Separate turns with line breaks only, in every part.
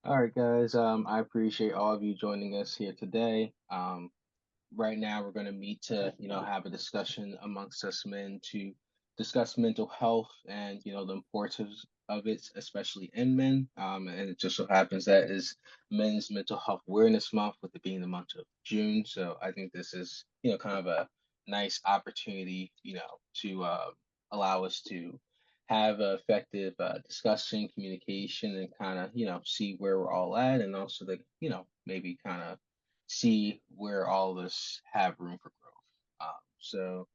All right, guys. I appreciate all of you joining us here today. Right now, we're going to meet to, have a discussion amongst us men to discuss mental health and, the importance of it, especially in men. And it just so happens that is Men's Mental Health Awareness Month, with it being the month of June. So I think this is, kind of a nice opportunity, to allow us to have a effective discussion, communication, and kind of, see where we're all at, and also to, maybe kind of see where all of us have room for growth. So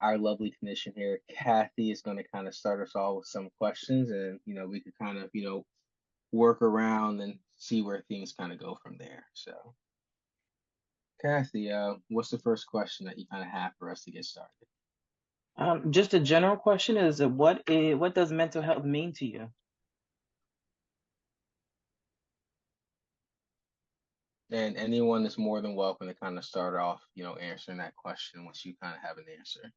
our lovely clinician here, Kathy, is going to kind of start us all with some questions, and we could kind of work around and see where things kind of go from there. So, Kathy, what's the first question that you kind of have for us to get started?
Just a general question is what does mental health mean to you?
And anyone is more than welcome to kind of start off, answering that question once you kind of have an answer.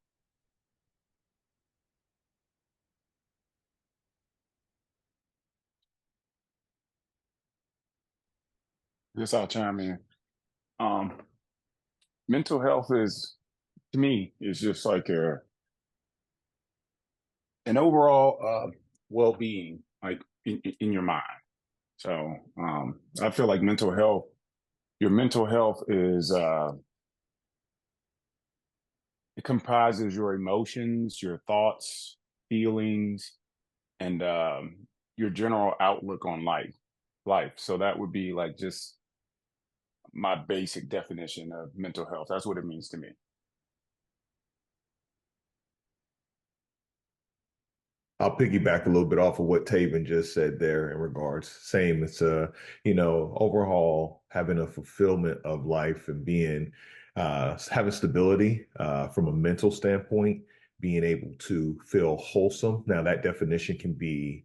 Yes, I'll chime in. Um, Mental health is, to me, is just like an overall well-being, like in your mind. So I feel like your mental health is it comprises your emotions, your thoughts, feelings, and your general outlook on life. So that would be like just my basic definition of mental health. That's what it means to me.
I'll piggyback a little bit off of what Taven just said there in regards. Same, it's overhaul having a fulfillment of life and being having stability from a mental standpoint, being able to feel wholesome. Now that definition can be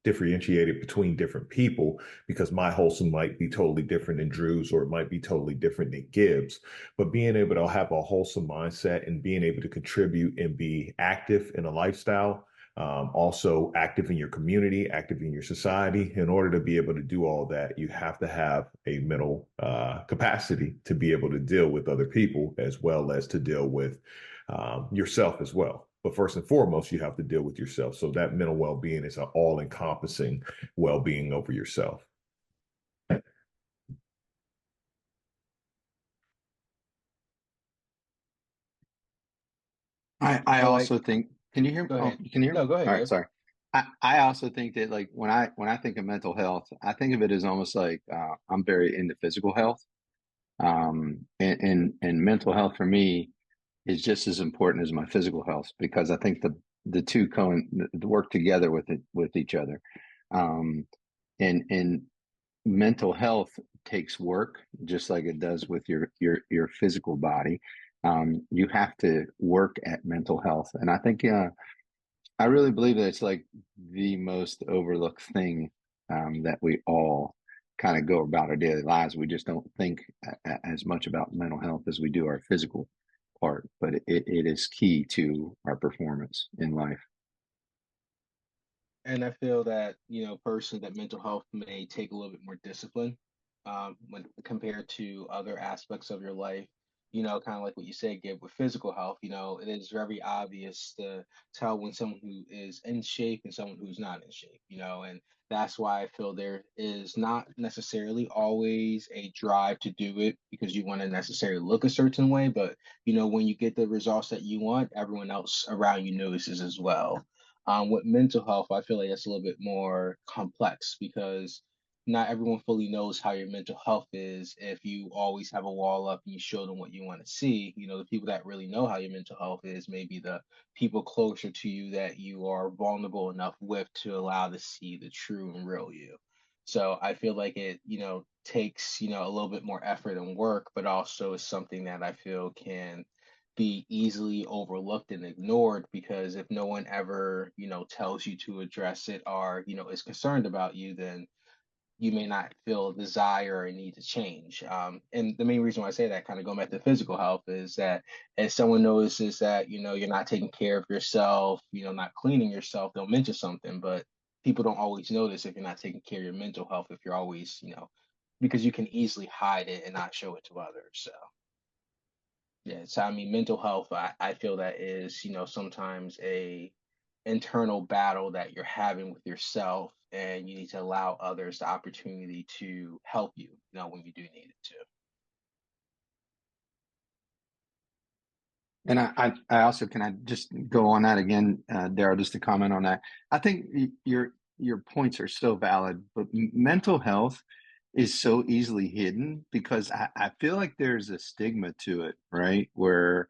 differentiated between different people because my wholesome might be totally different than Drew's, or it might be totally different than Gibbs. But being able to have a wholesome mindset and being able to contribute and be active in a lifestyle, also active in your community, active in your society. In order to be able to do all that, you have to have a mental capacity to be able to deal with other people as well as to deal with yourself as well. But first and foremost, you have to deal with yourself. So that mental well-being is an all-encompassing well-being over yourself.
I
I like.
also think, can you hear?
Go
Oh,
ahead.
you can hear me?
No, go ahead,
All right,
Gibbs.
sorry. I also think that like when I think of mental health, I think of it as almost like I'm very into physical health. And mental health for me is just as important as my physical health because I think the two work together with each other. Um, and mental health takes work just like it does with your physical body. You have to work at mental health, and I think I really believe that it's like the most overlooked thing that we all kind of go about our daily lives. We just don't think as much about mental health as we do our physical part, but it is key to our performance in life.
And I feel that, personally, that mental health may take a little bit more discipline, when compared to other aspects of your life. Kind of like what you said, Gabe, with physical health, it is very obvious to tell when someone who is in shape and someone who's not in shape, and that's why I feel there is not necessarily always a drive to do it because you want to necessarily look a certain way, but when you get the results that you want, everyone else around you notices as well. With mental health, I feel like it's a little bit more complex because not everyone fully knows how your mental health is if you always have a wall up and you show them what you want to see. The people that really know how your mental health is maybe the people closer to you that you are vulnerable enough with to allow to see the true and real you. So I feel like it, takes, a little bit more effort and work, but also is something that I feel can be easily overlooked and ignored because if no one ever, tells you to address it or, is concerned about you, then you may not feel a desire or need to change. And the main reason why I say that, kind of going back to physical health, is that if someone notices that, you're not taking care of yourself, not cleaning yourself, they'll mention something. But people don't always notice if you're not taking care of your mental health, if you're always, because you can easily hide it and not show it to others. So yeah, so I mean, mental health, I feel that is, sometimes a internal battle that you're having with yourself, and you need to allow others the opportunity to help you, when you do need it to.
And I also, can I just go on that again, Daryl, just to comment on that. I think your points are so valid, but mental health is so easily hidden because I feel like there's a stigma to it, right? Where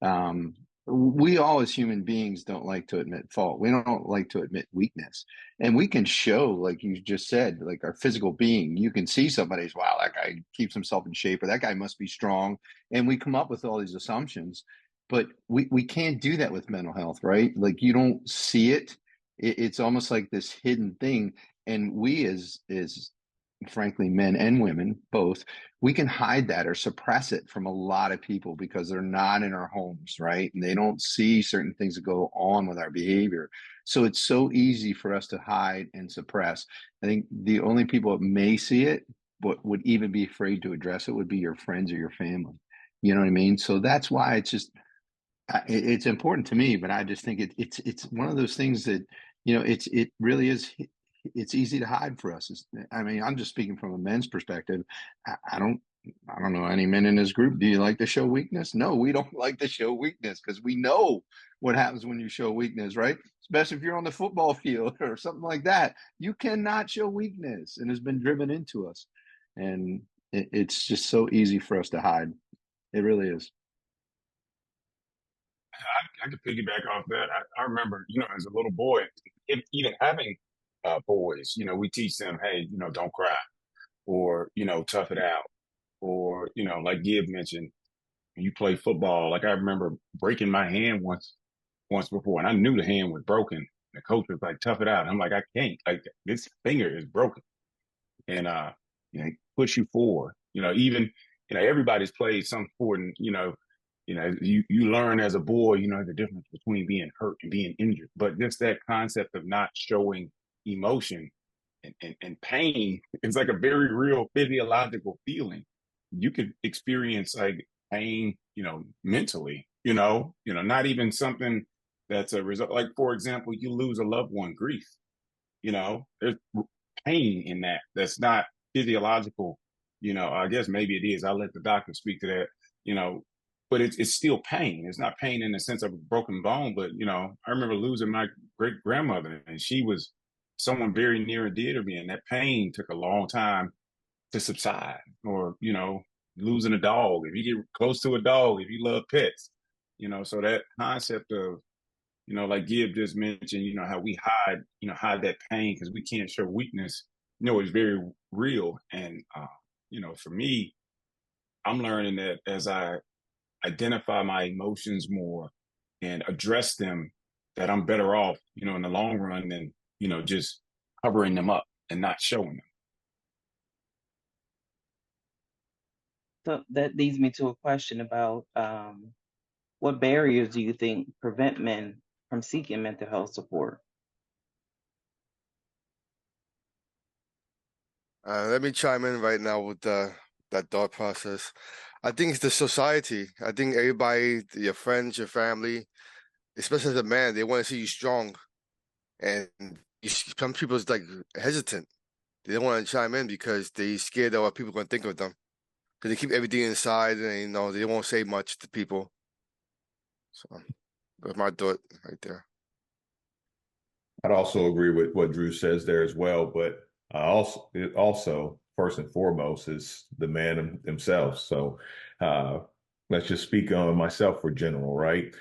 um, we all as human beings don't like to admit fault. We don't like to admit weakness. And we can show, like you just said, like our physical being. You can see somebody's, wow, that guy keeps himself in shape, or that guy must be strong. And we come up with all these assumptions. But we can't do that with mental health, right? Like you don't see it. It's almost like this hidden thing. And we as frankly, men and women, both, we can hide that or suppress it from a lot of people because they're not in our homes, right? And they don't see certain things that go on with our behavior. So it's so easy for us to hide and suppress. I think the only people that may see it, but would even be afraid to address it, would be your friends or your family. You know what I mean? So that's why it's just it's important to me, but I just think it's one of those things that it really is. It's easy to hide for us. I mean, I'm just speaking from a men's perspective. I don't know any men in this group. Do you like to show weakness? No, we don't like to show weakness because we know what happens when you show weakness, right? Especially if you're on the football field or something like that. You cannot show weakness, and it's been driven into us, and it's just so easy for us to hide. It really is.
I could piggyback off that. I remember, as a little boy, even having boys, we teach them, hey, don't cry, or tough it out, or like Gib mentioned, when you play football. Like I remember breaking my hand once before, and I knew the hand was broken. The coach was like, tough it out. And I'm like, I can't. Like this finger is broken, and push you forward. Even everybody's played some sport, and you learn as a boy, the difference between being hurt and being injured. But just that concept of not showing emotion and pain is like a very real physiological feeling. You could experience like pain, mentally, not even something that's a result. Like, for example, you lose a loved one, grief, there's pain in that. That's not physiological. I guess maybe it is. I'll let the doctor speak to that, but it's still pain. It's not pain in the sense of a broken bone, but I remember losing my great grandmother, and she was someone very near and dear to me, and that pain took a long time to subside. Or losing a dog. If you get close to a dog, if you love pets, so that concept of like Gib just mentioned, how we hide that pain because we can't show weakness, is very real. And, for me, I'm learning that as I identify my emotions more and address them, that I'm better off, in the long run than, just covering them up and not showing them.
So that leads me to a question about what barriers do you think prevent men from seeking mental health support?
Let me chime in right now with that thought process. I think it's the society. I think everybody, your friends, your family, especially as a man, they want to see you strong. And some people's like hesitant. They don't want to chime in because they scared of what people are going to think of them. Because they keep everything inside and, they won't say much to people. So that's my thought right there.
I'd also agree with what Drew says there as well, but also first and foremost is the man himself. So let's just speak on myself for general, right?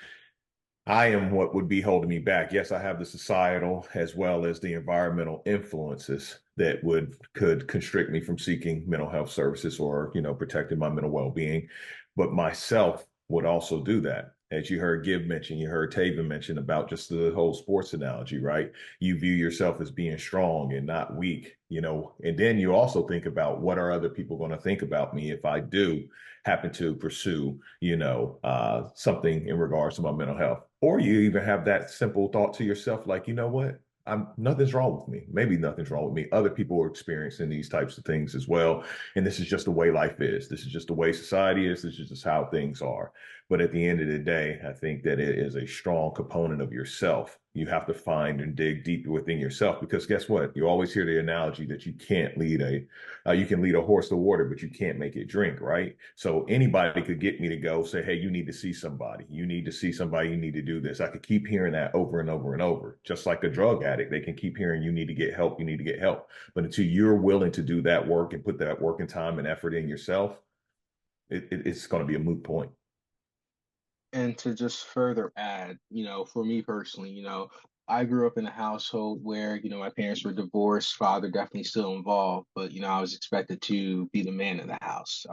I am what would be holding me back. Yes, I have the societal as well as the environmental influences that could constrict me from seeking mental health services or, protecting my mental well-being. But myself would also do that. As you heard Gib mention, you heard Taven mention about just the whole sports analogy, right? You view yourself as being strong and not weak, and then you also think about what are other people going to think about me if I do happen to pursue, something in regards to my mental health. Or you even have that simple thought to yourself, like, you know what? nothing's wrong with me. Maybe nothing's wrong with me. Other people are experiencing these types of things as well. And this is just the way life is. This is just the way society is. This is just how things are. But at the end of the day, I think that it is a strong component of yourself. You have to find and dig deeper within yourself, because guess what? You always hear the analogy that you can't lead you can lead a horse to water, but you can't make it drink, right? So anybody could get me to go say, hey, you need to see somebody. You need to see somebody. You need to do this. I could keep hearing that over and over and over. Just like a drug addict, they can keep hearing you need to get help. You need to get help. But until you're willing to do that work and put that work and time and effort in yourself, it's going to be a moot point.
And to just further add, for me personally, I grew up in a household where, my parents were divorced, father definitely still involved, but, I was expected to be the man in the house.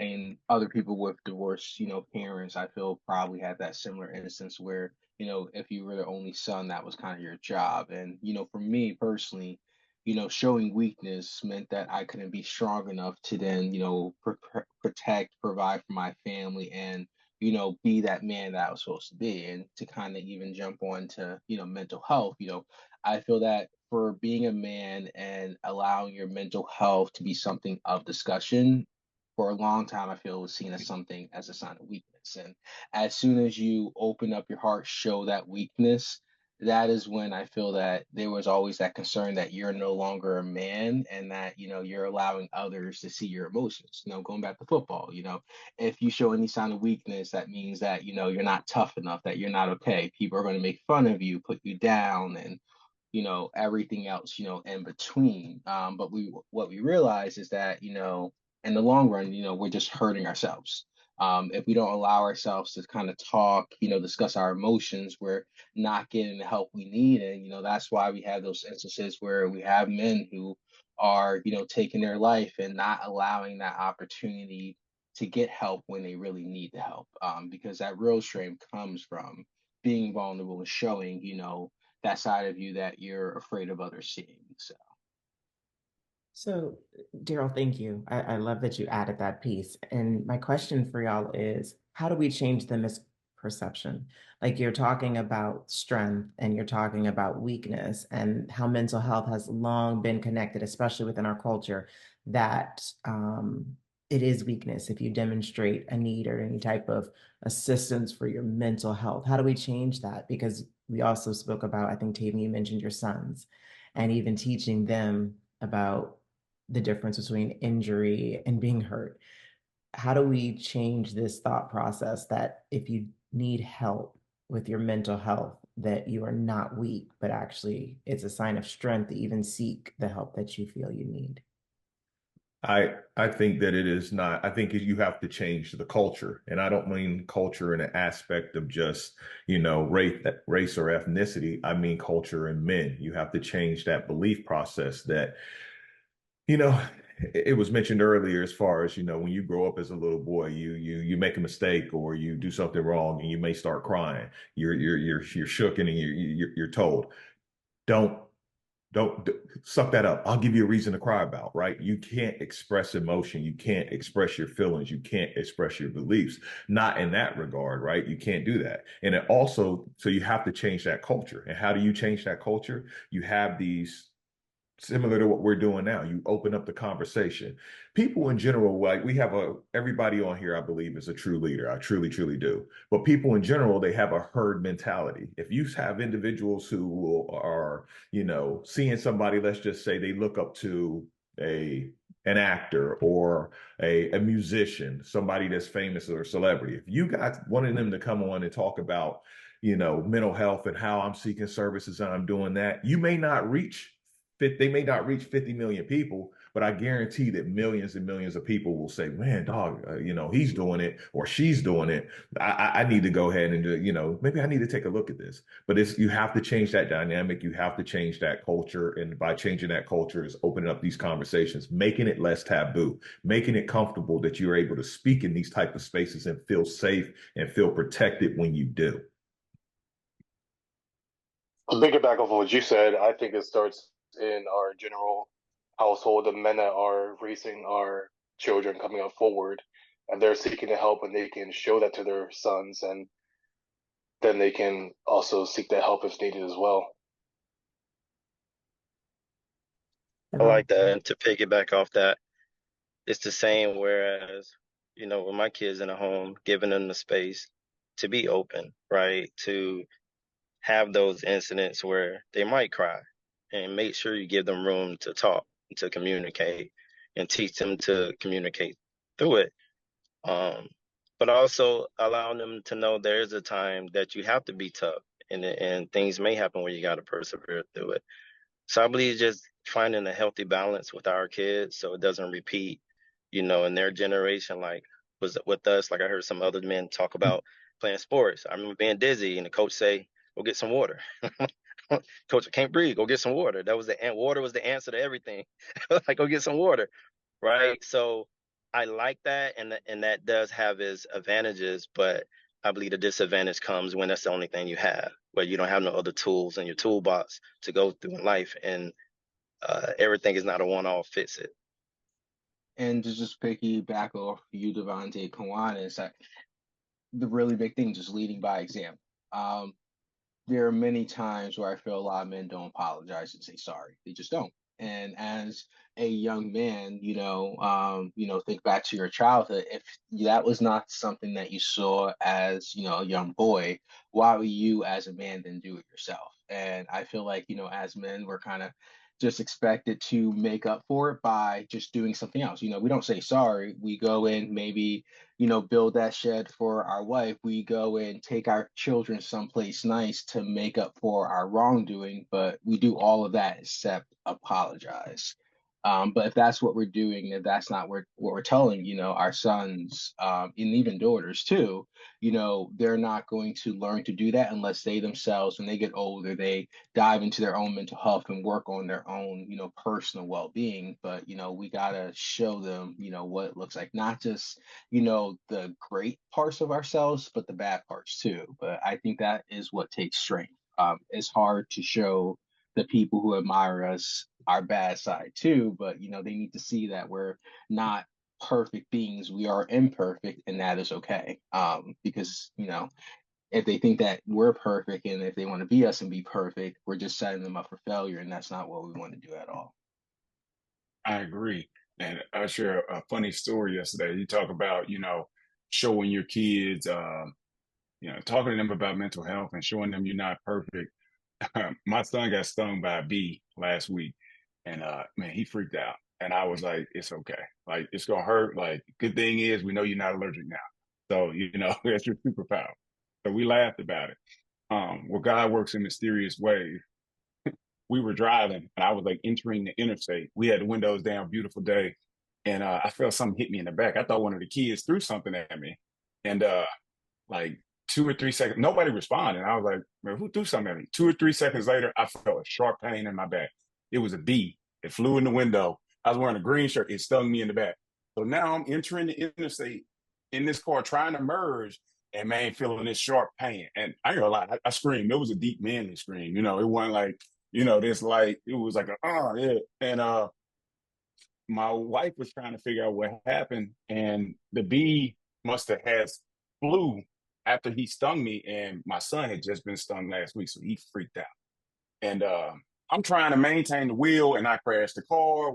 And other people with divorced, parents, I feel probably had that similar instance where, if you were the only son, that was kind of your job. And, for me personally, showing weakness meant that I couldn't be strong enough to then, protect, provide for my family, and be that man that I was supposed to be. And to kind of even jump on to, mental health, I feel that for being a man and allowing your mental health to be something of discussion for a long time, I feel was seen as something as a sign of weakness. And as soon as you open up your heart, show that weakness, that is when I feel that there was always that concern that you're no longer a man and that, you're allowing others to see your emotions. Going back to football, if you show any sign of weakness, that means that, you're not tough enough, that you're not okay. People are going to make fun of you, put you down, and everything else, in between. But what we realize is that, in the long run, we're just hurting ourselves. If we don't allow ourselves to kind of talk, discuss our emotions, we're not getting the help we need. And, that's why we have those instances where we have men who are, taking their life and not allowing that opportunity to get help when they really need the help. Because that real strength comes from being vulnerable and showing, that side of you that you're afraid of others seeing.
So, Daryl, thank you. I love that you added that piece. And my question for y'all is, how do we change the misperception? Like you're talking about strength and you're talking about weakness and how mental health has long been connected, especially within our culture, that it is weakness if you demonstrate a need or any type of assistance for your mental health. How do we change that? Because we also spoke about, I think, Taven, you mentioned your sons and even teaching them about the difference between injury and being hurt. How do we change this thought process that if you need help with your mental health, that you are not weak, but actually it's a sign of strength to even seek the help that you feel you need?
I think that it is not. I think you have to change the culture, and I don't mean culture in an aspect of just race or ethnicity. I mean culture in men. You have to change that belief process that you know it was mentioned earlier as far as when you grow up as a little boy, you make a mistake or you do something wrong and you may start crying. You're shook and you're told don't don't suck that up. I'll give you a reason to cry about, right? You can't express emotion. You can't express your feelings. You can't express your beliefs. Not in that regard, right? You can't do that. And it also, so you have to change that culture. And how do you change that culture? You have these similar to what we're doing now. You open up the conversation. People in general, like we have everybody on here, I believe, is a true leader. I truly, truly do. But people in general, they have a herd mentality. If you have individuals who are, seeing somebody, let's just say they look up to a an actor or a musician, somebody that's famous or a celebrity. If you got one of them to come on and talk about, mental health and how I'm seeking services and I'm doing that, you may not reach they may not reach 50 million people, but I guarantee that millions and millions of people will say, man, dog, he's doing it or she's doing it. I need to go ahead and, maybe I need to take a look at this. But you have to change that dynamic. You have to change that culture. And by changing that culture is opening up these conversations, making it less taboo, making it comfortable that you're able to speak in these type of spaces and feel safe and feel protected when you do.
To piggyback off of what you said, I think it starts in our general household, the men that are raising our children coming up forward, and they're seeking the help, and they can show that to their sons, and then they can also seek that help if needed as well.
I like that. And to piggyback off that, it's the same. Whereas, with my kids in a home, giving them the space to be open, right? To have those incidents where they might cry, and make sure you give them room to talk, to communicate, and teach them to communicate through it. Um, but also allowing them to know there is a time that you have to be tough, and things may happen where you got to persevere through it. So I believe just finding a healthy balance with our kids so it doesn't repeat, in their generation, like was with us. Like I heard some other men talk about playing sports. I remember being dizzy and the coach say, "Go get some water." Coach, I can't breathe. Go get some water. That was water was the answer to everything. Like, go get some water, right? So I like that, and that does have its advantages, but I believe the disadvantage comes when that's the only thing you have, where you don't have no other tools in your toolbox to go through in life, and everything is not a one-all fits it.
And to just piggyback off you, Devontae, Kawan, the really big thing, just leading by example. Um, there are many times where I feel a lot of men don't apologize and say sorry. They just don't. And as a young man, think back to your childhood. If that was not something that you saw as, a young boy, why would you as a man then do it yourself? And I feel like, as men, we're kind of just expected to make up for it by just doing something else. We don't say sorry. We go in, maybe build that shed for our wife. We go and take our children someplace nice to make up for our wrongdoing, but we do all of that except apologize. But if that's what we're doing, if that's not what we're telling, our sons, and even daughters too, they're not going to learn to do that unless they themselves, when they get older, they dive into their own mental health and work on their own, personal well-being. But, we gotta show them, what it looks like, not just the great parts of ourselves, but the bad parts too. But I think that is what takes strength. It's hard to show the people who admire us our bad side too, but they need to see that we're not perfect beings. We are imperfect, and that is okay. Because if they think that we're perfect and if they want to be us and be perfect, we're just setting them up for failure, and that's not what we want to do at all.
I agree. And I share a funny story yesterday. You talk about, showing your kids, talking to them about mental health and showing them you're not perfect. My son got stung by a bee last week, and man, he freaked out. And I was like, it's okay. Like, it's gonna hurt. Like, good thing is we know you're not allergic now. So, that's your superpower. So we laughed about it. Well, God works in mysterious ways. We were driving and I was like entering the interstate. We had the windows down, beautiful day. And I felt something hit me in the back. I thought one of the kids threw something at me. And like 2 or 3 seconds, nobody responded. I was like, man, who threw something at me? 2 or 3 seconds later, I felt a sharp pain in my back. It was a bee. It flew in the window. I was wearing a green shirt. It stung me in the back. So now I'm entering the interstate in this car trying to merge and man, feeling this sharp pain. And I ain't gonna lie, I screamed. It was a deep manly scream. It wasn't like, this like, it was like, yeah. And my wife was trying to figure out what happened. And the bee must have had flu after he stung me. And my son had just been stung last week. So he freaked out. And I'm trying to maintain the wheel and I crashed the car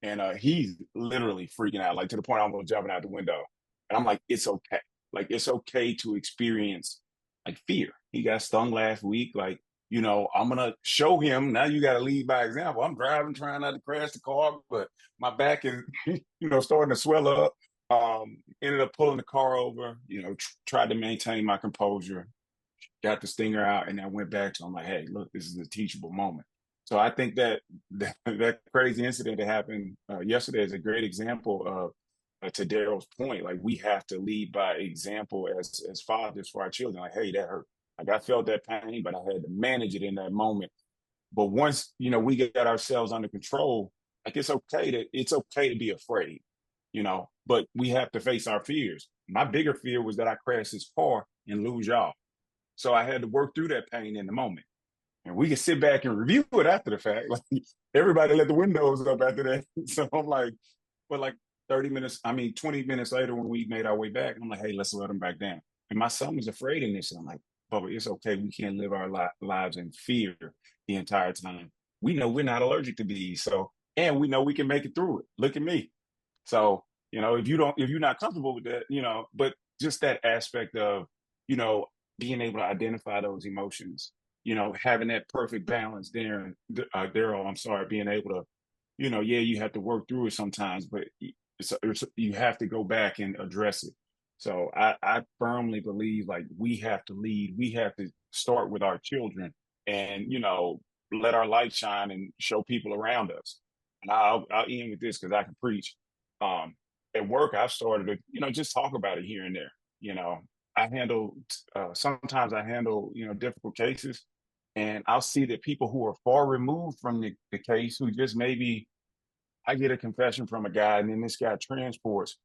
and he's literally freaking out, like to the point I'm jumping out the window. And I'm like, it's okay. Like, it's okay to experience like fear. He got stung last week. Like, I'm going to show him. Now you got to lead by example. I'm driving, trying not to crash the car, but my back is, starting to swell up. Ended up pulling the car over, tried to maintain my composure, got the stinger out, and I went back to him like, hey, look, this is a teachable moment. So I think that crazy incident that happened yesterday is a great example of, to Daryl's point, like we have to lead by example as fathers for our children. Like, hey, that hurt. Like I felt that pain, but I had to manage it in that moment. But once we get ourselves under control, like it's okay to be afraid, but we have to face our fears. My bigger fear was that I crash this car and lose y'all. So I had to work through that pain in the moment. And we can sit back and review it after the fact. Like everybody let the windows up after that. So I'm like, but like 20 minutes later when we made our way back, I'm like, hey, let's let them back down. And my son was afraid in this. And I'm like, Bubba, it's okay. We can't live our lives in fear the entire time. We know we're not allergic to bees. So and we know we can make it through it. Look at me. So, if you're not comfortable with that, but just that aspect of, you know, being able to identify those emotions, having that perfect balance there, Daryl, I'm sorry, being able to, yeah, you have to work through it sometimes, but you have to go back and address it. So I firmly believe like we have to lead, we have to start with our children and, let our light shine and show people around us. And I'll end with this because I can preach. Um, at work, I've started to, just talk about it here and there. You know, I handle, sometimes I handle, difficult cases, and I'll see that people who are far removed from the case who just maybe I get a confession from a guy, and then this guy transports,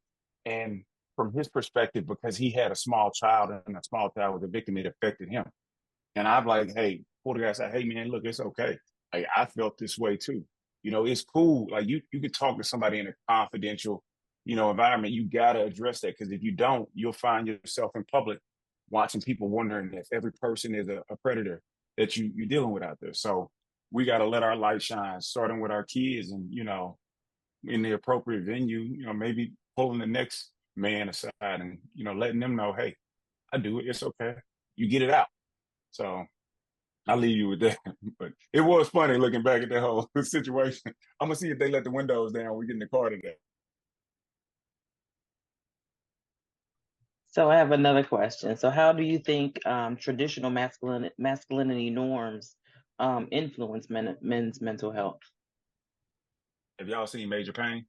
and from his perspective, because he had a small child and a small child was a victim, it affected him. And I'm like, hey, pull the guy, say, hey man, look, it's okay. Like I felt this way too. It's cool. Like you could talk to somebody in a confidential, environment. You gotta address that because if you don't, you'll find yourself in public watching people wondering if every person is a predator that you're dealing with out there. So we gotta let our light shine, starting with our kids and in the appropriate venue, maybe pulling the next man aside and, letting them know, hey, I do it. It's okay. You get it out. So I'll leave you with that. But it was funny looking back at the whole situation. I'm gonna see if they let the windows down when we get in the car today.
So I have another question. So how do you think traditional masculinity norms influence men's mental health?
Have y'all seen Major Pain?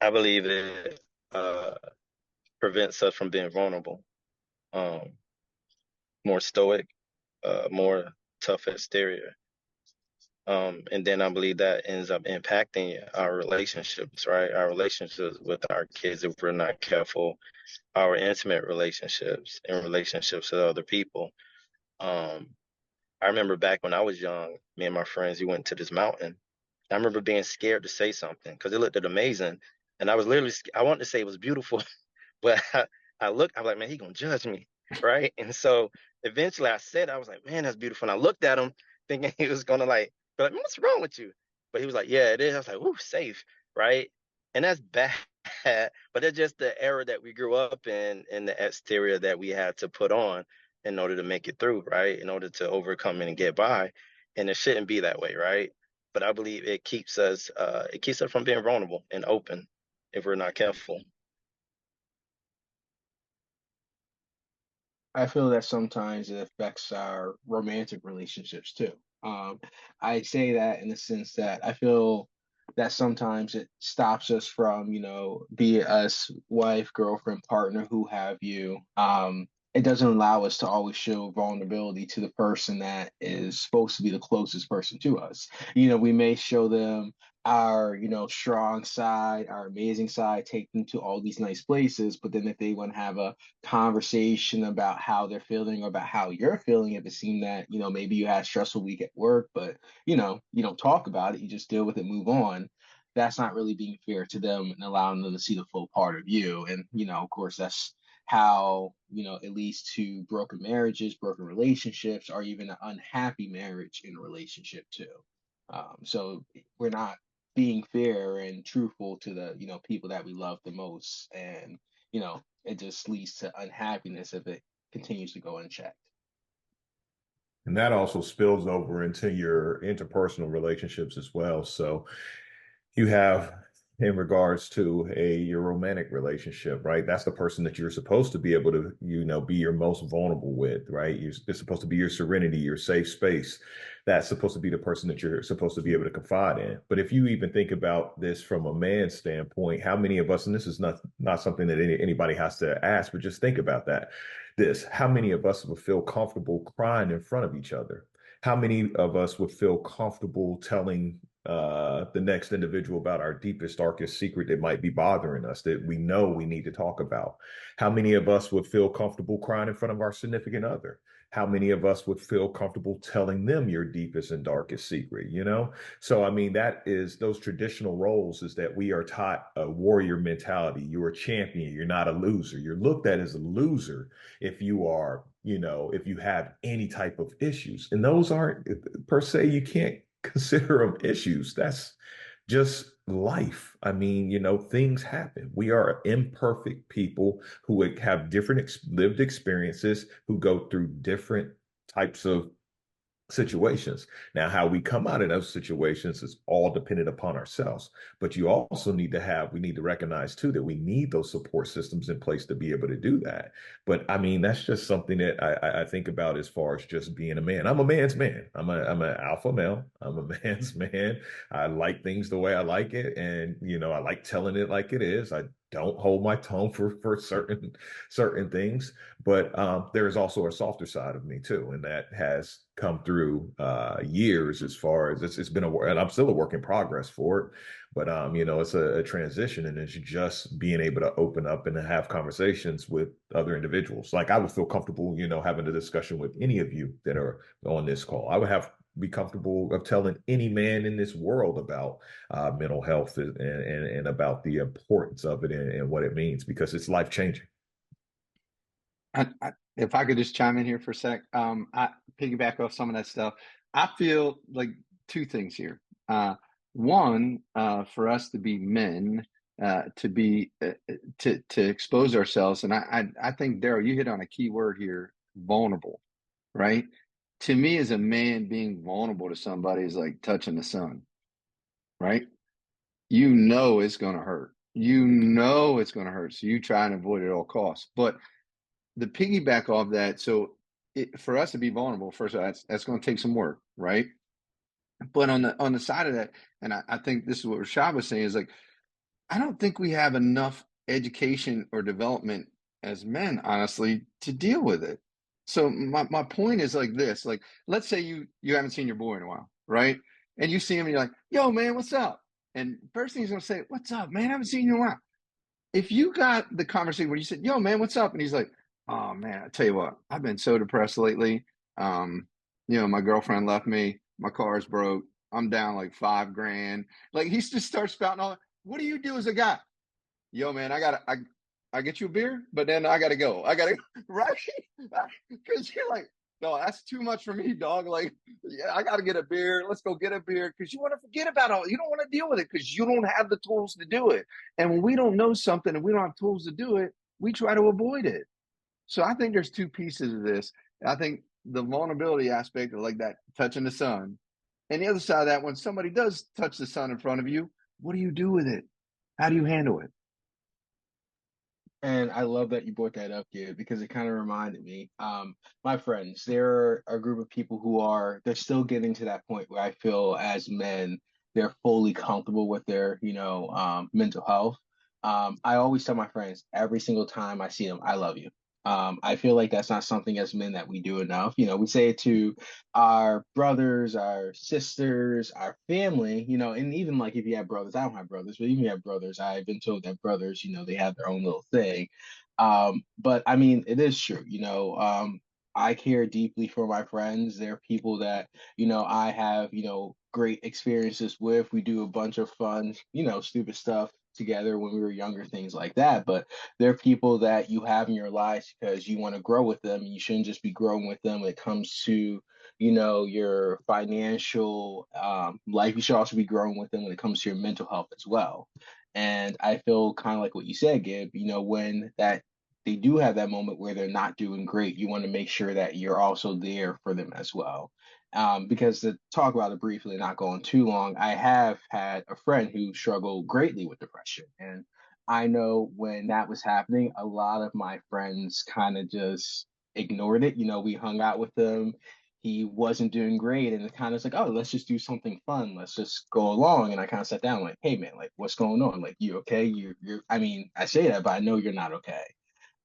I believe it prevents us from being vulnerable, um, more stoic, more tough exterior. And then I believe that ends up impacting our relationships, right? Our relationships with our kids if we're not careful, our intimate relationships and relationships with other people. Um, I remember back when I was young, me and my friends, we went to this mountain. I remember being scared to say something because it looked amazing. And I was literally, I wanted to say it was beautiful, but I looked, I was like, man, he gonna judge me, right? And so eventually I said, I was like, man, that's beautiful. And I looked at him thinking he was gonna like, be like, what's wrong with you? But he was like, yeah, it is. I was like, ooh, safe, right? And that's bad, but that's just the era that we grew up in and the exterior that we had to put on in order to make it through, right? In order to overcome it and get by. And it shouldn't be that way, right? But I believe it keeps us from being vulnerable and open if we're not careful.
I feel that sometimes it affects our romantic relationships too. Um, I say that in the sense that I feel that sometimes it stops us from, be it us, wife, girlfriend, partner, who have you. It doesn't allow us to always show vulnerability to the person that is supposed to be the closest person to us. We may show them our, strong side, our amazing side, take them to all these nice places, but then if they want to have a conversation about how they're feeling or about how you're feeling, if it seemed that maybe you had a stressful week at work, but you don't talk about it, you just deal with it, move on. That's not really being fair to them and allowing them to see the full part of you. And of course, that's how it leads to broken marriages, broken relationships, or even an unhappy marriage in a relationship too. So we're not being fair and truthful to the people that we love the most, and it just leads to unhappiness if it continues to go unchecked.
And that also spills over into your interpersonal relationships as well. So you have in regards to your romantic relationship, right? That's the person that you're supposed to be able to, be your most vulnerable with, right? It's supposed to be your serenity, your safe space. That's supposed to be the person that you're supposed to be able to confide in. But if you even think about this from a man's standpoint, how many of us, and this is not something that anybody has to ask, but just think about that. How many of us would feel comfortable crying in front of each other? How many of us would feel comfortable telling the next individual about our deepest, darkest secret that might be bothering us that we know we need to talk about? How many of us would feel comfortable crying in front of our significant other? How many of us would feel comfortable telling them your deepest and darkest secret, you know? So, I mean, that is those traditional roles is that we are taught a warrior mentality. You're a champion. You're not a loser. You're looked at as a loser if you are, you know, if you have any type of issues. And those aren't per se, you can't consider them issues. That's just life. I mean, you know, things happen. We are imperfect people who have different lived experiences, who go through different types of situations. Now, how we come out of those situations is all dependent upon ourselves. But you also need to we need to recognize too that we need those support systems in place to be able to do that. But I mean, that's just something that I think about as far as just being a man. I'm a man's man. I'm an alpha male. I'm a man's man. I like things the way I like it. And, you know, I like telling it like it is. I don't hold my tongue for certain things. But there is also a softer side of me too, and that has come through years as far as it's been and I'm still a work in progress for it. But you know, it's a transition, and it's just being able to open up and to have conversations with other individuals. Like I would feel comfortable, you know, having a discussion with any of you that are on this call. I would be comfortable of telling any man in this world about mental health and about the importance of it and what it means because it's life changing.
If I could just chime in here for a sec, I piggyback off some of that stuff. I feel like two things here. One, for us to be men, to be to expose ourselves, and I think Daryl, you hit on a key word here: vulnerable. Right? To me, as a man, being vulnerable to somebody is like touching the sun. Right? You know it's going to hurt. You know it's going to hurt, so you try and avoid it at all costs. But the piggyback off that, so for us to be vulnerable, first of all, that's going to take some work, right? But on the side of that, and I think this is what Rashad was saying, is like I don't think we have enough education or development as men, honestly, to deal with it. So my point is like this: like let's say you haven't seen your boy in a while, right? And you see him and you're like, "Yo, man, what's up?" And first thing he's gonna say, "What's up, man? I haven't seen you in a while." If you got the conversation where you said, "Yo, man, what's up?" and he's like, "Oh man, I tell you what, I've been so depressed lately. Um, you know, my girlfriend left me, my car's broke, I'm down like 5 grand." Like he just starts spouting all. What do you do as a guy? Yo, man, I get you a beer, but then I gotta go. I gotta right because you're like, no, that's too much for me, dog. Like, yeah, I gotta get a beer. Let's go get a beer because you want to forget about all. You don't want to deal with it because you don't have the tools to do it. And when we don't know something and we don't have tools to do it, we try to avoid it. So I think there's two pieces of this. I think the vulnerability aspect of like that touching the sun, and the other side of that, when somebody does touch the sun in front of you, what do you do with it? How do you handle it?
And I love that you brought that up, Gib, because it kind of reminded me. My friends, they're a group of people they're still getting to that point where I feel as men, they're fully comfortable with their, mental health. I always tell my friends every single time I see them, I love you. I feel like that's not something as men that we do enough. We say it to our brothers, our sisters, our family, and even like if you have brothers, I don't have brothers, but even if you have brothers, I've been told that brothers, they have their own little thing. But I mean, it is true, I care deeply for my friends. They're people that, I have, great experiences with. We do a bunch of fun, stupid stuff together when we were younger, things like that. But they're people that you have in your lives because you want to grow with them. You shouldn't just be growing with them when it comes to, your financial life. You should also be growing with them when it comes to your mental health as well. And I feel kind of like what you said, Gib, when that they do have that moment where they're not doing great, you want to make sure that you're also there for them as well. Because to talk about it briefly, not going too long, I have had a friend who struggled greatly with depression. And I know when that was happening, a lot of my friends kind of just ignored it. We hung out with him. He wasn't doing great. And it kind of was like, oh, let's just do something fun. Let's just go along. And I kind of sat down like, hey, man, like, what's going on? Like, you okay? I mean, I say that, but I know you're not okay.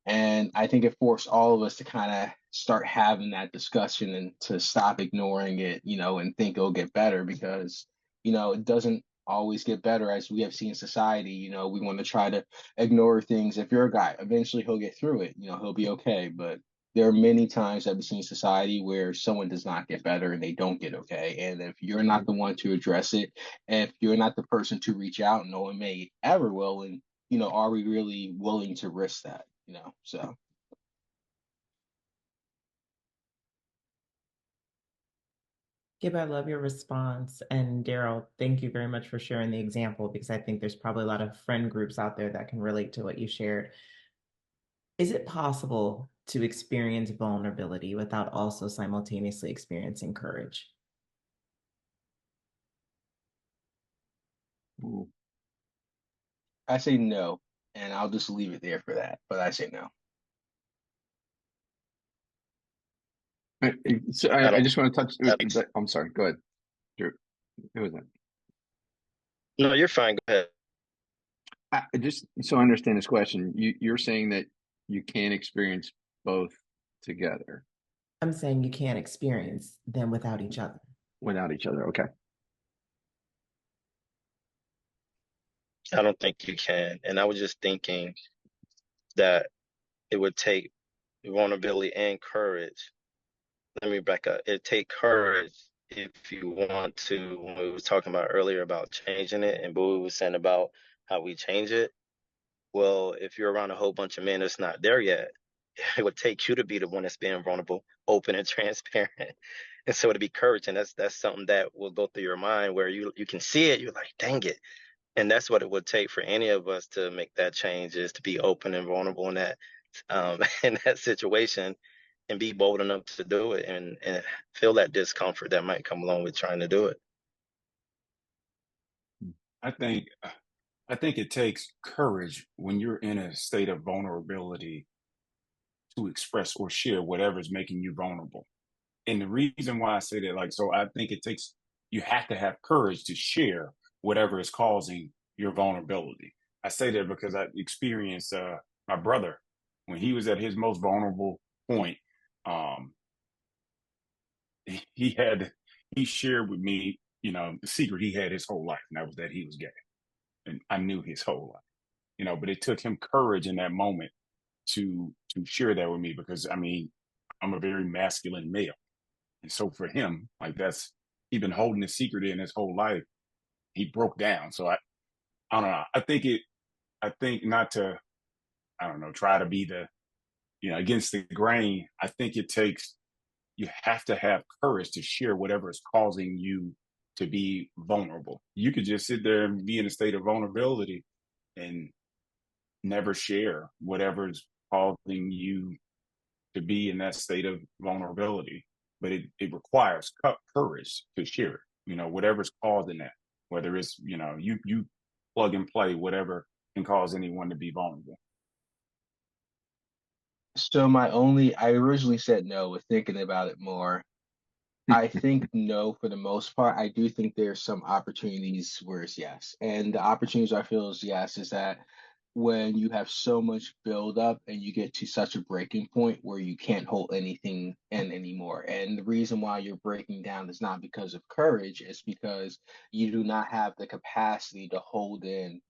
And I think it forced all of us to kind of start having that discussion and to stop ignoring it, and think it'll get better because it doesn't always get better as we have seen in society. We want to try to ignore things. If you're a guy, eventually he'll get through it. He'll be okay. But there are many times that we've seen in society where someone does not get better and they don't get okay. And if you're not the one to address it, if you're not the person to reach out, no one may ever will. And, are we really willing to risk that? So.
Gib, I love your response. And Daryl, thank you very much for sharing the example because I think there's probably a lot of friend groups out there that can relate to what you shared. Is it possible to experience vulnerability without also simultaneously experiencing courage?
Ooh.
I say no, and I'll just leave it there for that. But I say no.
So
I
I
don't
just want to touch.
that makes
I'm sorry. Go ahead, Drew. Who was that?
no, you're fine. Go ahead.
Just so I understand this question, you're saying that you can't experience both together
I'm saying you can't experience them without each other.
without each other. Okay.
I don't think you can. And I was just thinking that it would take vulnerability and courage. Let me back up. It take courage if you want to. When we was talking about earlier about changing it, and Boo was saying about how we change it. Well, if you're around a whole bunch of men that's not there yet, it would take you to be the one that's being vulnerable, open, and transparent. And so to be courage, and that's something that will go through your mind where you can see it. You're like, dang it. And that's what it would take for any of us to make that change, is to be open and vulnerable in that in that situation, and be bold enough to do it, and feel that discomfort that might come along with trying to do it.
I think I think it takes courage when you're in a state of vulnerability to express or share whatever's making you vulnerable. And the reason why I say that, like, so I think you have to have courage to share whatever is causing your vulnerability. I say that because I experienced my brother when he was at his most vulnerable point. Um, he had he shared with me, the secret he had his whole life, and that was that he was gay, and I knew his whole life, but it took him courage in that moment to share that with me because I mean, I'm a very masculine male, and so for him, like he's been holding the secret in his whole life. He broke down. So I don't know. I think not to, I don't know, try to be against the grain. I think you have to have courage to share whatever is causing you to be vulnerable. You could just sit there and be in a state of vulnerability and never share whatever's causing you to be in that state of vulnerability. But it requires courage to share it, whatever's causing that, whether it's, you plug and play whatever can cause anyone to be vulnerable.
So I originally said no, with thinking about it more. I think no for the most part. I do think there's some opportunities where it's yes. And the opportunities I feel is yes is that when you have so much buildup and you get to such a breaking point where you can't hold anything in anymore. And the reason why you're breaking down is not because of courage, it's because you do not have the capacity to hold in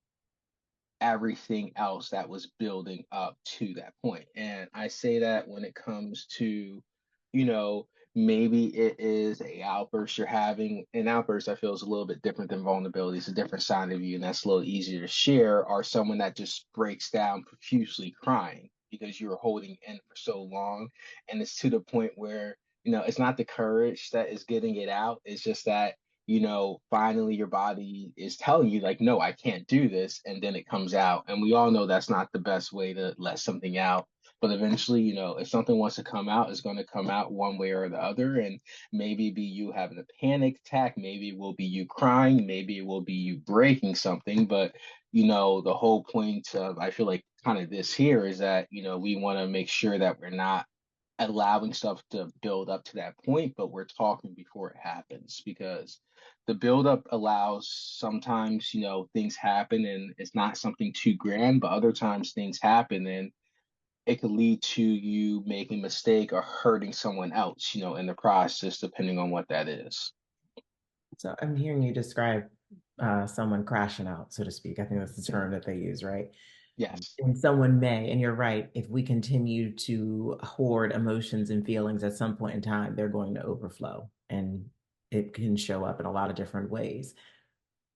everything else that was building up to that point. And I say that when it comes to, you know, maybe it is a outburst you're having. An outburst I feel is a little bit different than vulnerability. It's a different side of you, and that's a little easier to share, or someone that just breaks down profusely crying because you were holding in for so long. And it's to the point where, it's not the courage that is getting it out. It's just that finally your body is telling you, like, no, I can't do this. And then it comes out. And we all know that's not the best way to let something out. But eventually, if something wants to come out, it's going to come out one way or the other. And maybe it be you having a panic attack. Maybe it will be you crying. Maybe it will be you breaking something. But, the whole point of, I feel like, kind of this here is that, we want to make sure that we're not allowing stuff to build up to that point, but we're talking before it happens, because the build up allows sometimes, things happen and it's not something too grand, but other times things happen and it could lead to you making a mistake or hurting someone else, in the process, depending on what that is.
So I'm hearing you describe someone crashing out, so to speak. I think that's the term that they use, right?
Yes.
And someone may, and you're right, if we continue to hoard emotions and feelings at some point in time, they're going to overflow and it can show up in a lot of different ways.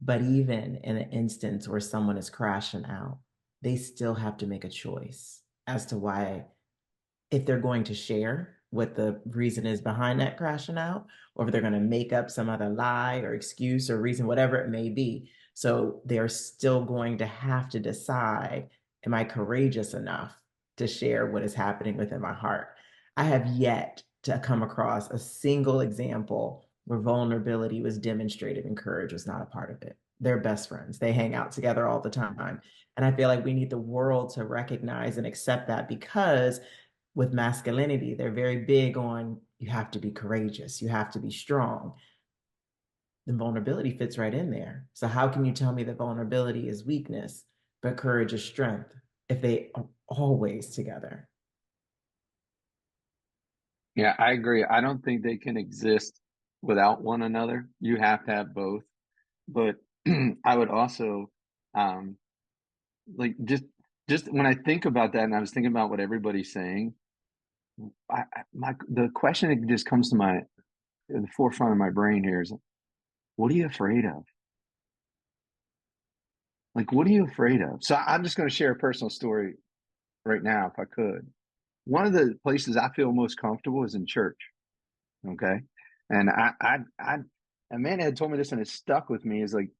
But even in an instance where someone is crashing out, they still have to make a choice as to why, if they're going to share what the reason is behind that crashing out, or if they're going to make up some other lie or excuse or reason, whatever it may be. So they're still going to have to decide, am I courageous enough to share what is happening within my heart? I have yet to come across a single example where vulnerability was demonstrated and courage was not a part of it. They're best friends. They hang out together all the time. And I feel like we need the world to recognize and accept that, because with masculinity, they're very big on you have to be courageous, you have to be strong. The vulnerability fits right in there. So how can you tell me that vulnerability is weakness, but courage is strength if they are always together?
Yeah, I agree. I don't think they can exist without one another. You have to have both. But I would also like just when I think about that, and I was thinking about what everybody's saying, the question that just comes to the forefront of my brain here is, what are you afraid of? Like, what are you afraid of? So I'm just going to share a personal story right now, if I could. One of the places I feel most comfortable is in church. Okay. And a man had told me this and it stuck with me, is like,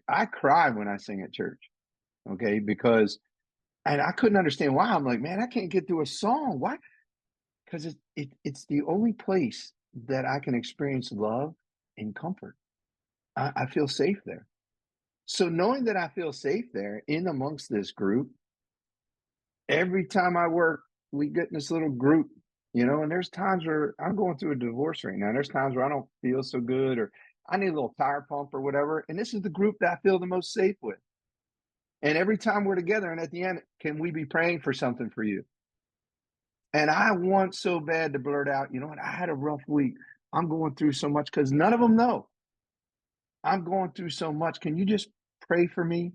I cry when I sing at church. Okay. And I couldn't understand why. I'm like, man, I can't get through a song. Why? Because it's the only place that I can experience love and comfort. I feel safe there. So knowing that I feel safe there in amongst this group, every time I work, we get in this little group, and there's times where I'm going through a divorce right now. There's times where I don't feel so good, or I need a little tire pump or whatever. And this is the group that I feel the most safe with. And every time we're together, and at the end, can we be praying for something for you? And I want so bad to blurt out, you know what? I had a rough week. I'm going through so much, because none of them know. I'm going through so much. Can you just pray for me?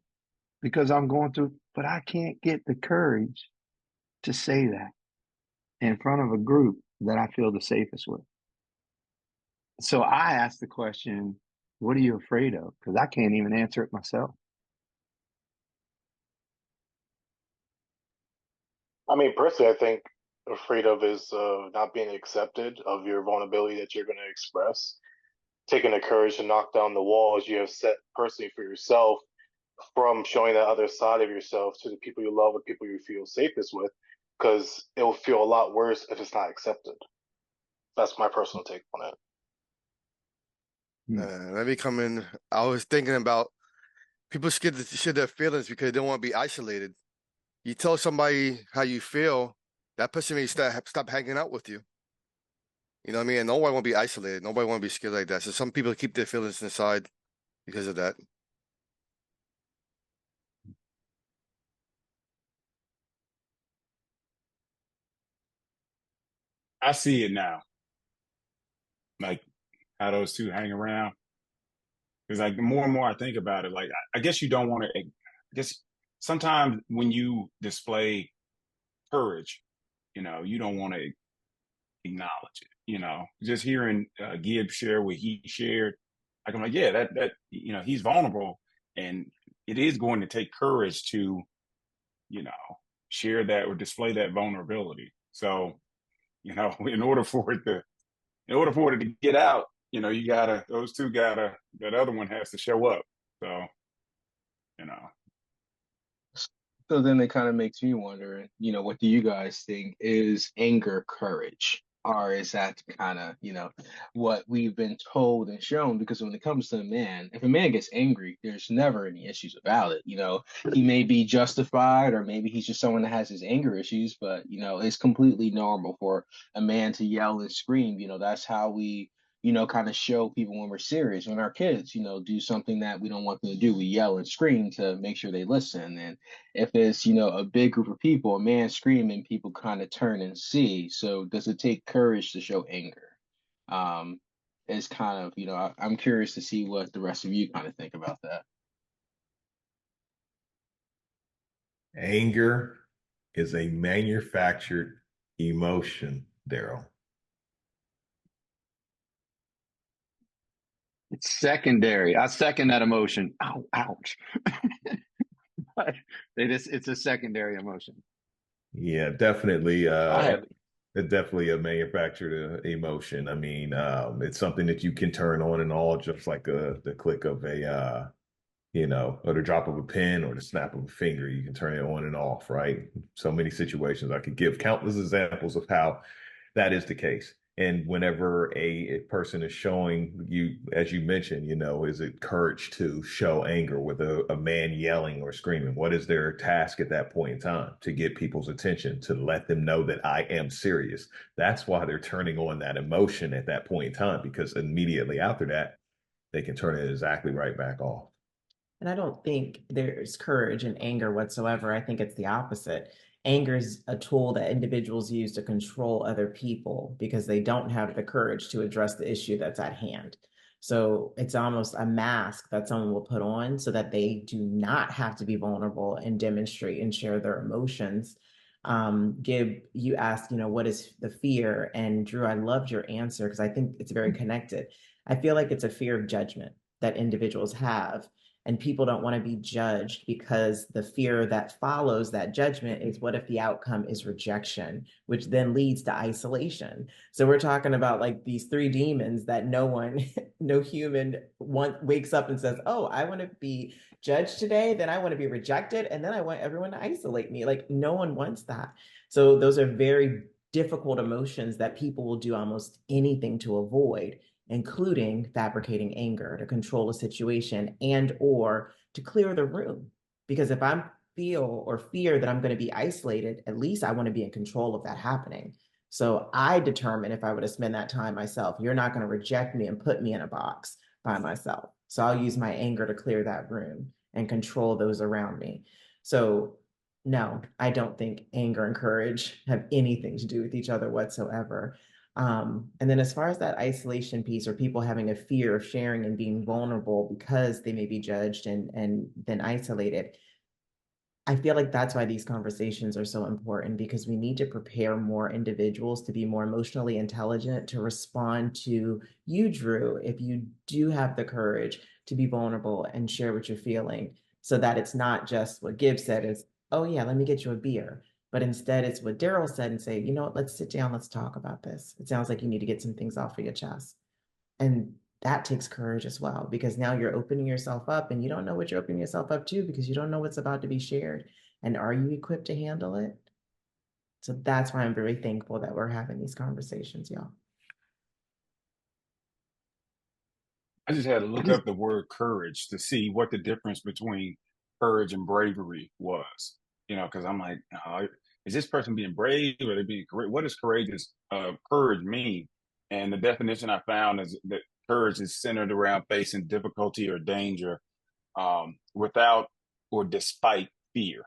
Because I'm going through, but I can't get the courage to say that in front of a group that I feel the safest with. So I asked the question, what are you afraid of? Because I can't even answer it myself.
I mean, personally, I think afraid of is not being accepted of your vulnerability that you're going to express, taking the courage to knock down the walls you have set personally for yourself, from showing that other side of yourself to the people you love and people you feel safest with, because it will feel a lot worse if it's not accepted. That's my personal take on it.
Let me come in. I was thinking about people scared to share their feelings because they don't want to be isolated. You tell somebody how you feel, that person may stop hanging out with you. You know what I mean? And nobody want to be isolated. Nobody want to be scared like that. So some people keep their feelings inside because of that.
I see it now, like how those two hang around. Because like the more and more I think about it, like I guess you don't want to. I guess sometimes when you display courage, you don't want to acknowledge it. Just hearing Gibb share what he shared, like I'm like, yeah, that he's vulnerable, and it is going to take courage to you know share that or display that vulnerability. So in order for it to get out, you gotta those two gotta that other one has to show up. So you know.
So then it kind of makes me wonder, what do you guys think? Is anger courage? Or is that kind of, what we've been told and shown? Because when it comes to a man, if a man gets angry, there's never any issues about it. He may be justified, or maybe he's just someone that has his anger issues, but, it's completely normal for a man to yell and scream. That's how we, kind of show people when we're serious. When our kids, do something that we don't want them to do, we yell and scream to make sure they listen. And if it's a big group of people, a man screaming, people kind of turn and see. So does it take courage to show anger? um is kind of, I'm curious to see what the rest of you kind of think about that.
Anger is a manufactured emotion, Daryl.
It's secondary. I second that emotion. Ow, ouch. But it's a secondary emotion.
Yeah, definitely.
I have
It's definitely a manufactured emotion. I mean, it's something that you can turn on and off just like the click of or the drop of a pen or the snap of a finger. You can turn it on and off, right? So many situations. I could give countless examples of how that is the case. And whenever a person is showing you, as you mentioned, is it courage to show anger with a man yelling or screaming? What is their task at that point in time? To get people's attention, to let them know that I am serious. That's why they're turning on that emotion at that point in time, because immediately after that, they can turn it exactly right back off.
And I don't think there's courage in anger whatsoever. I think it's the opposite. Anger is a tool that individuals use to control other people because they don't have the courage to address the issue that's at hand. So it's almost a mask that someone will put on so that they do not have to be vulnerable and demonstrate and share their emotions. Gib, you asked, what is the fear? And Drew, I loved your answer because I think it's very connected. I feel like it's a fear of judgment that individuals have, and people don't want to be judged because the fear that follows that judgment is, what if the outcome is rejection, which then leads to isolation. So we're talking about like these three demons that no human wakes up and says, oh, I want to be judged today, then I want to be rejected, and then I want everyone to isolate me. Like, no one wants that. So those are very difficult emotions that people will do almost anything to avoid, including fabricating anger to control a situation and or to clear the room. Because if I feel or fear that I'm going to be isolated, at least I want to be in control of that happening. So I determine if I were to spend that time myself, you're not going to reject me and put me in a box by myself. So I'll use my anger to clear that room and control those around me. So no, I don't think anger and courage have anything to do with each other whatsoever. And then as far as that isolation piece, or people having a fear of sharing and being vulnerable because they may be judged and then isolated, I feel like that's why these conversations are so important, because we need to prepare more individuals to be more emotionally intelligent, to respond to you, Drew, if you do have the courage to be vulnerable and share what you're feeling, so that it's not just what Gibbs said is, oh yeah, let me get you a beer. But instead it's what Daryl said and say, you know what, let's sit down, let's talk about this. It sounds like you need to get some things off of your chest. And that takes courage as well, because now you're opening yourself up and you don't know what you're opening yourself up to because you don't know what's about to be shared. And are you equipped to handle it? So that's why I'm very thankful that we're having these conversations, y'all.
I just had to
I
look
just
up the word courage to see what the difference between courage and bravery was. Because I'm like, is this person being brave or they being courageous? What does courage mean? And the definition I found is that courage is centered around facing difficulty or danger without or despite fear.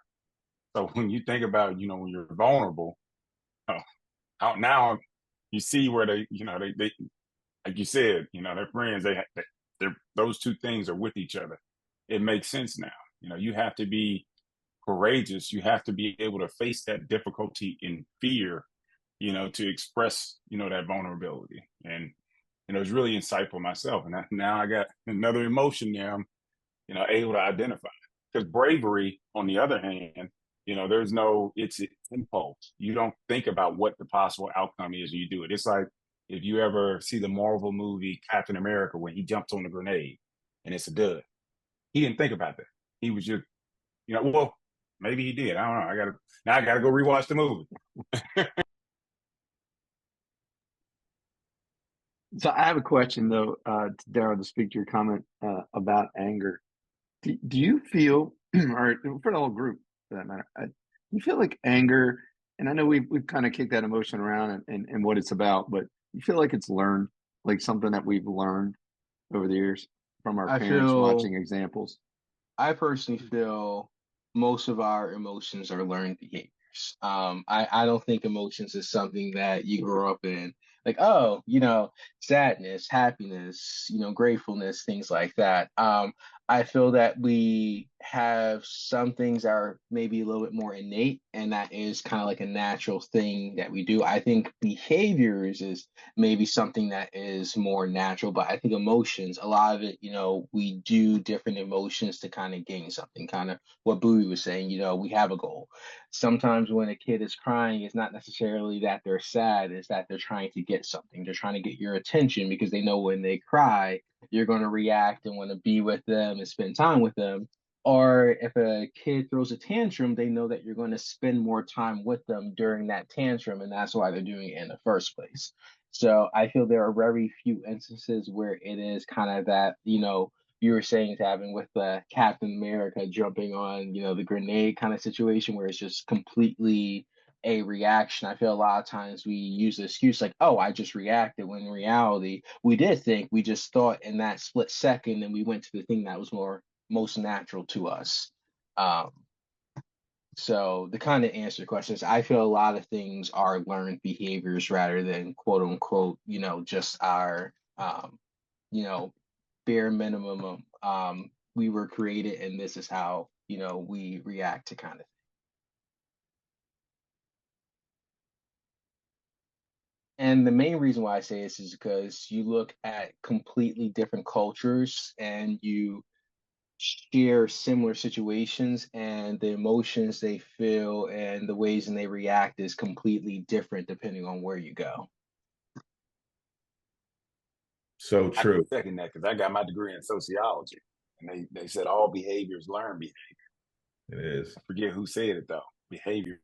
So when you think about, when you're vulnerable, uh, out now you see where they like you said, they're friends. They're those two things are with each other. It makes sense now. You have to be courageous. You have to be able to face that difficulty in fear, to express, that vulnerability. And, it's really insightful myself. And now I got another emotion there I'm, able to identify. Because bravery, on the other hand, it's impulse. You don't think about what the possible outcome is when you do it. It's like if you ever see the Marvel movie Captain America when he jumps on the grenade and it's a dud. He didn't think about that. He was just, well, maybe he did. I don't know. I gotta go rewatch the movie.
So I have a question though, to Daryl, to speak to your comment about anger. Do you feel, or for the whole group for that matter, do you feel like anger? And I know we've kind of kicked that emotion around and what it's about, but you feel like it's learned, like something that we've learned over the years from our
I
parents
feel,
watching examples.
I personally feel most of our emotions are learned behaviors. I don't think emotions is something that you grow up in. like, oh, sadness, happiness, gratefulness, things like that. I feel that we have some things that are maybe a little bit more innate, and that is kind of like a natural thing that we do. I think behaviors is maybe something that is more natural, but I think emotions, a lot of it, we do different emotions to kind of gain something, kind of what Bowie was saying, we have a goal. Sometimes when a kid is crying, it's not necessarily that they're sad, it's that they're trying to get something. They're trying to get your attention because they know when they cry, you're going to react and want to be with them and spend time with them. Or if a kid throws a tantrum, they know that you're going to spend more time with them during that tantrum, and that's why they're doing it in the first place. So I feel there are very few instances where it is kind of that, you were saying, Tavin, with Captain America jumping on, the grenade kind of situation where it's just completely a reaction. I feel a lot of times we use the excuse like, oh, I just reacted, when in reality, we did think, we just thought in that split second and we went to the thing that was most natural to us. Um, so the kind of answer to questions, I feel a lot of things are learned behaviors rather than quote unquote, just our, you know, bare minimum of we were created and this is how, we react to kind of. And the main reason why I say this is because you look at completely different cultures and you share similar situations, and the emotions they feel and the ways and they react is completely different depending on where you go.
So
I can
true.
second that because I got my degree in sociology, and they said all behaviors learn behavior.
It is.
I forget who said it though. Behavior.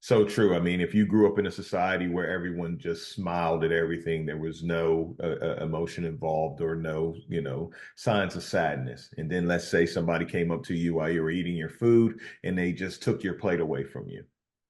So true. I mean, if you grew up in a society where everyone just smiled at everything, there was no emotion involved or no, signs of sadness. And then let's say somebody came up to you while you were eating your food and they just took your plate away from you.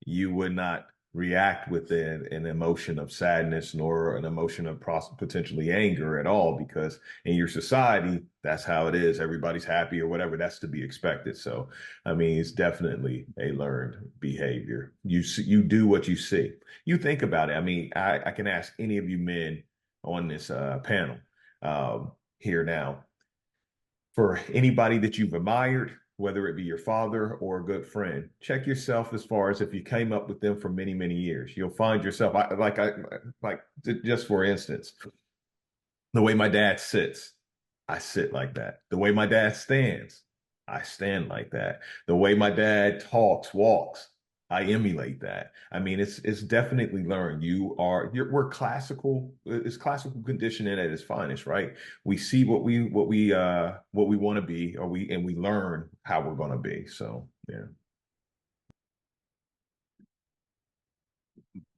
You would not react with an emotion of sadness nor an emotion of potentially anger at all, because in your society, that's how it is. Everybody's happy or whatever. That's to be expected. So I mean, it's definitely a learned behavior. You do what you see. You think about it. I mean, I can ask any of you men on this panel here now, for anybody that you've admired, whether it be your father or a good friend, check yourself as far as if you came up with them for many, many years. You'll find yourself, just for instance, the way my dad sits, I sit like that. The way my dad stands, I stand like that. The way my dad talks, walks, I emulate that. I mean, it's definitely learned. We're classical. It's classical conditioning at its finest, right? We see what we want to be, or we learn how we're going to be. So yeah.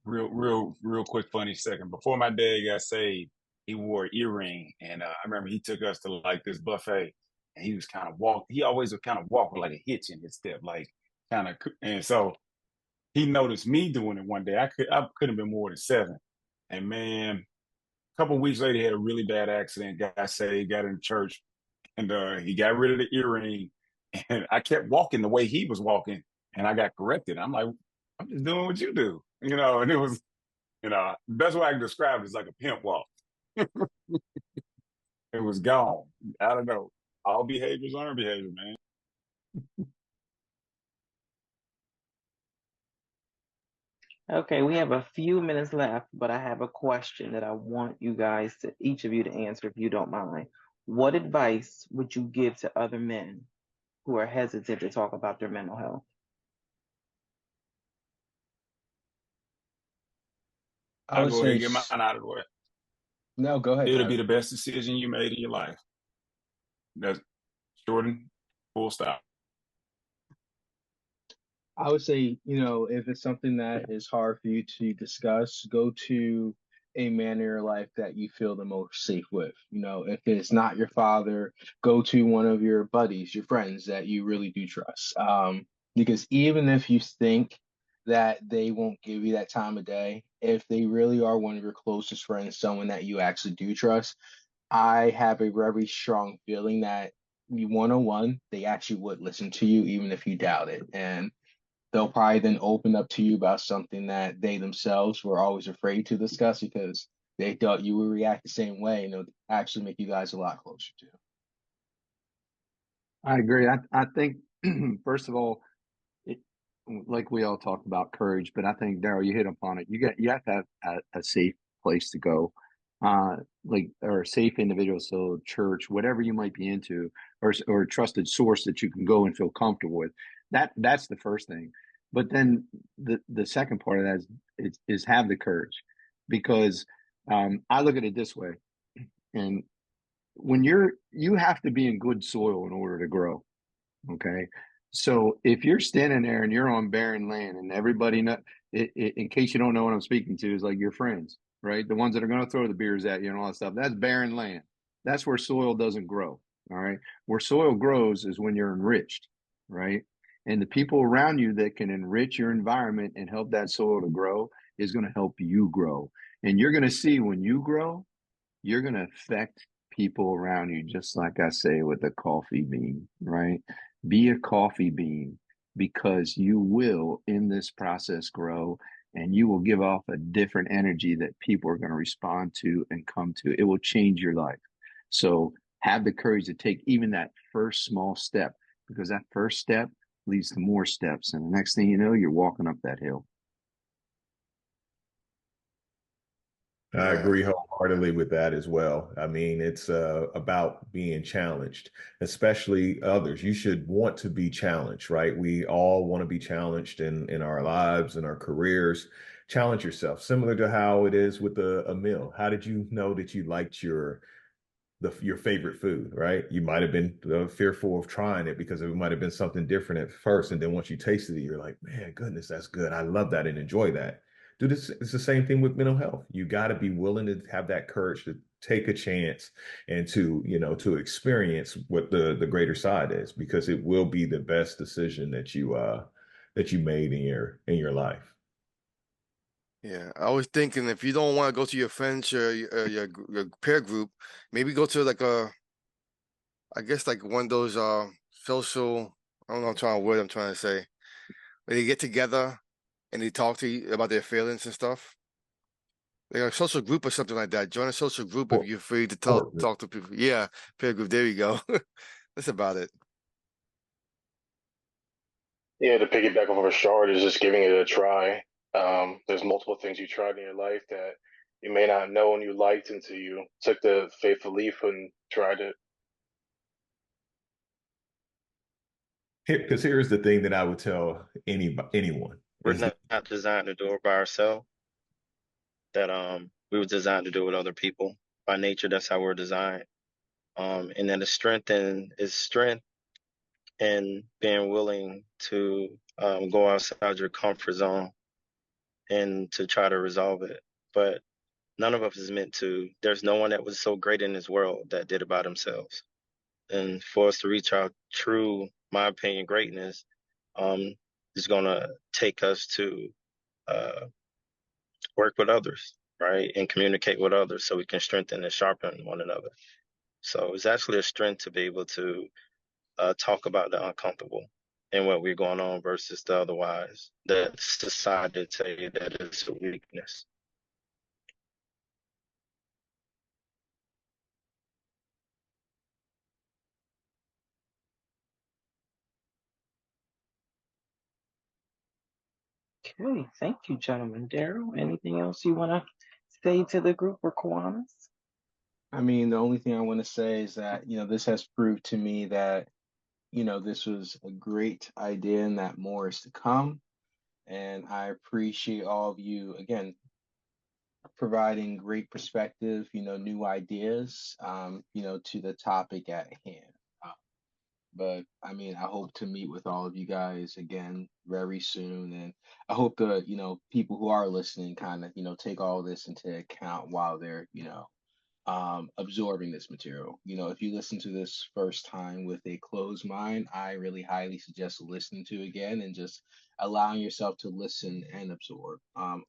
Real quick, funny second. Before my dad got saved, he wore an earring, and I remember he took us to like this buffet, and he was kind of walk. He always would kind of walk with like a hitch in his step, like kind of. And so he noticed me doing it one day. I couldn't have been more than 7, and man, a couple of weeks later, he had a really bad accident. Got saved, got in church, and he got rid of the earring, and I kept walking the way he was walking, and I got corrected. I'm like, I'm just doing what you do, and it was. The best way I can describe it is like a pimp walk. It was gone. I don't know. All behaviors learn behavior, man.
Okay, we have a few minutes left, but I have a question that I want you guys to, each of you, to answer if you don't mind. What advice would you give to other men who are hesitant to talk about their mental health?
I
I'll
would
go ahead
say,
and get mine out of the way.
no, go ahead,
It'll be
Tab.
the best decision you made in your life. That's Jordan, full stop.
I would say, if it's something that is hard for you to discuss, go to a man in your life that you feel the most safe with. If it's not your father, go to one of your buddies, your friends that you really do trust. Because even if you think that they won't give you that time of day, if they really are one of your closest friends, someone that you actually do trust, I have a very strong feeling that you 101, they actually would listen to you even if you doubt it. And they'll probably then open up to you about something that they themselves were always afraid to discuss because they thought you would react the same way, and it would actually make you guys a lot closer to.
I agree. I think first of all, it, like we all talked about courage, but I think Daryl, you hit upon it. You have to have a safe place to go, like or a safe individual, so church, whatever you might be into, or a trusted source that you can go and feel comfortable with. That's the first thing. But then the second part of that is have the courage, because I look at it this way, and when you have to be in good soil in order to grow. Okay. So if you're standing there and you're on barren land and everybody know, in case you don't know what I'm speaking to, is like your friends, right? The ones that are going to throw the beers at you and all that stuff. That's barren land. That's where soil doesn't grow. All right. Where soil grows is when you're enriched, right? And the people around you that can enrich your environment and help that soil to grow is going to help you grow. And you're going to see when you grow, you're going to affect people around you, just like I say with the coffee bean, right? Be a coffee bean, because you will, in this process, grow, and you will give off a different energy that people are going to respond to and come to. It will change your life. So have the courage to take even that first small step, because that first step leads to more steps. And the next thing you know, you're walking up that hill.
I
Yeah.
agree wholeheartedly with that as well. I mean, it's about being challenged, especially others. You should want to be challenged, right? We all want to be challenged in our lives and our careers. Challenge yourself, similar to how it is with a meal. How did you know that you liked your favorite food, right? You might have been fearful of trying it because it might have been something different at first, and then once you tasted it, you're like, man, goodness, that's good. I love that and enjoy that. Do this. It's the same thing with mental health. You got to be willing to have that courage to take a chance and to experience what the greater side is, because it will be the best decision that you made in your life.
Yeah, I was thinking if you don't want to go to your friends or your peer group, maybe go to like I guess like one of those social. I don't know what I'm trying to say. Where they get together and they talk to you about their feelings and stuff. Like a social group or something like that. Join a social group if
Or,
you're free to talk
or
talk to people. Yeah, peer group. There you go. That's about it.
Yeah, to piggyback off of Rashard is just giving it a try. There's multiple things you tried in your life that you may not know and you liked until you took the faithful leap and tried it.
because here's the thing that I would tell anyone
We're
is
not designed to do it by ourselves. That we were designed to do it with other people. By nature, that's how we're designed. And then the strength in being willing to go outside your comfort zone and to try to resolve it. But none of us is meant to. There's no one that was so great in this world that did it by themselves. And for us to reach our true, my opinion, greatness, um, is going to take us to uh, work with others, right? And communicate with others so we can strengthen and sharpen one another. So it's actually a strength to be able to talk about the uncomfortable and what we're going on versus the otherwise that society tell you that it's a weakness.
Okay, thank you, gentlemen. Daryl, anything else you want to say to the group or Kiwanis?
I mean, the only thing I want to say is that, this has proved to me that, this was a great idea and that more is to come. And I appreciate all of you, again, providing great perspective, new ideas, to the topic at hand. Uh, but I mean, I hope to meet with all of you guys again very soon. And I hope the, people who are listening kind of, take all this into account while they're, absorbing this material. You know, if you listen to this first time with a closed mind, I really highly suggest listening to it again and just allowing yourself to listen and absorb.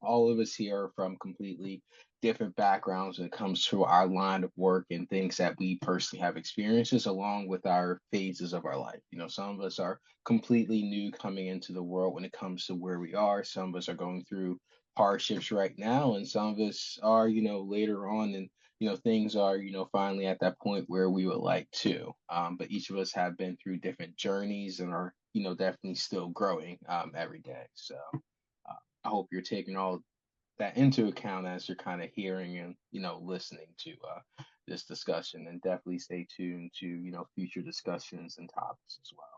All of us here are from completely different backgrounds when it comes to our line of work and things that we personally have experiences along with our phases of our life. You know, some of us are completely new coming into the world when it comes to where we are. Some of us are going through hardships right now, and some of us are, you know, later on in, you know, things are, you know, finally at that point where we would like to. But each of us have been through different journeys and are, you know, definitely still growing every day. So I hope you're taking all that into account as you're kind of hearing and, you know, listening to this discussion, and definitely stay tuned to, you know, future discussions and topics as well.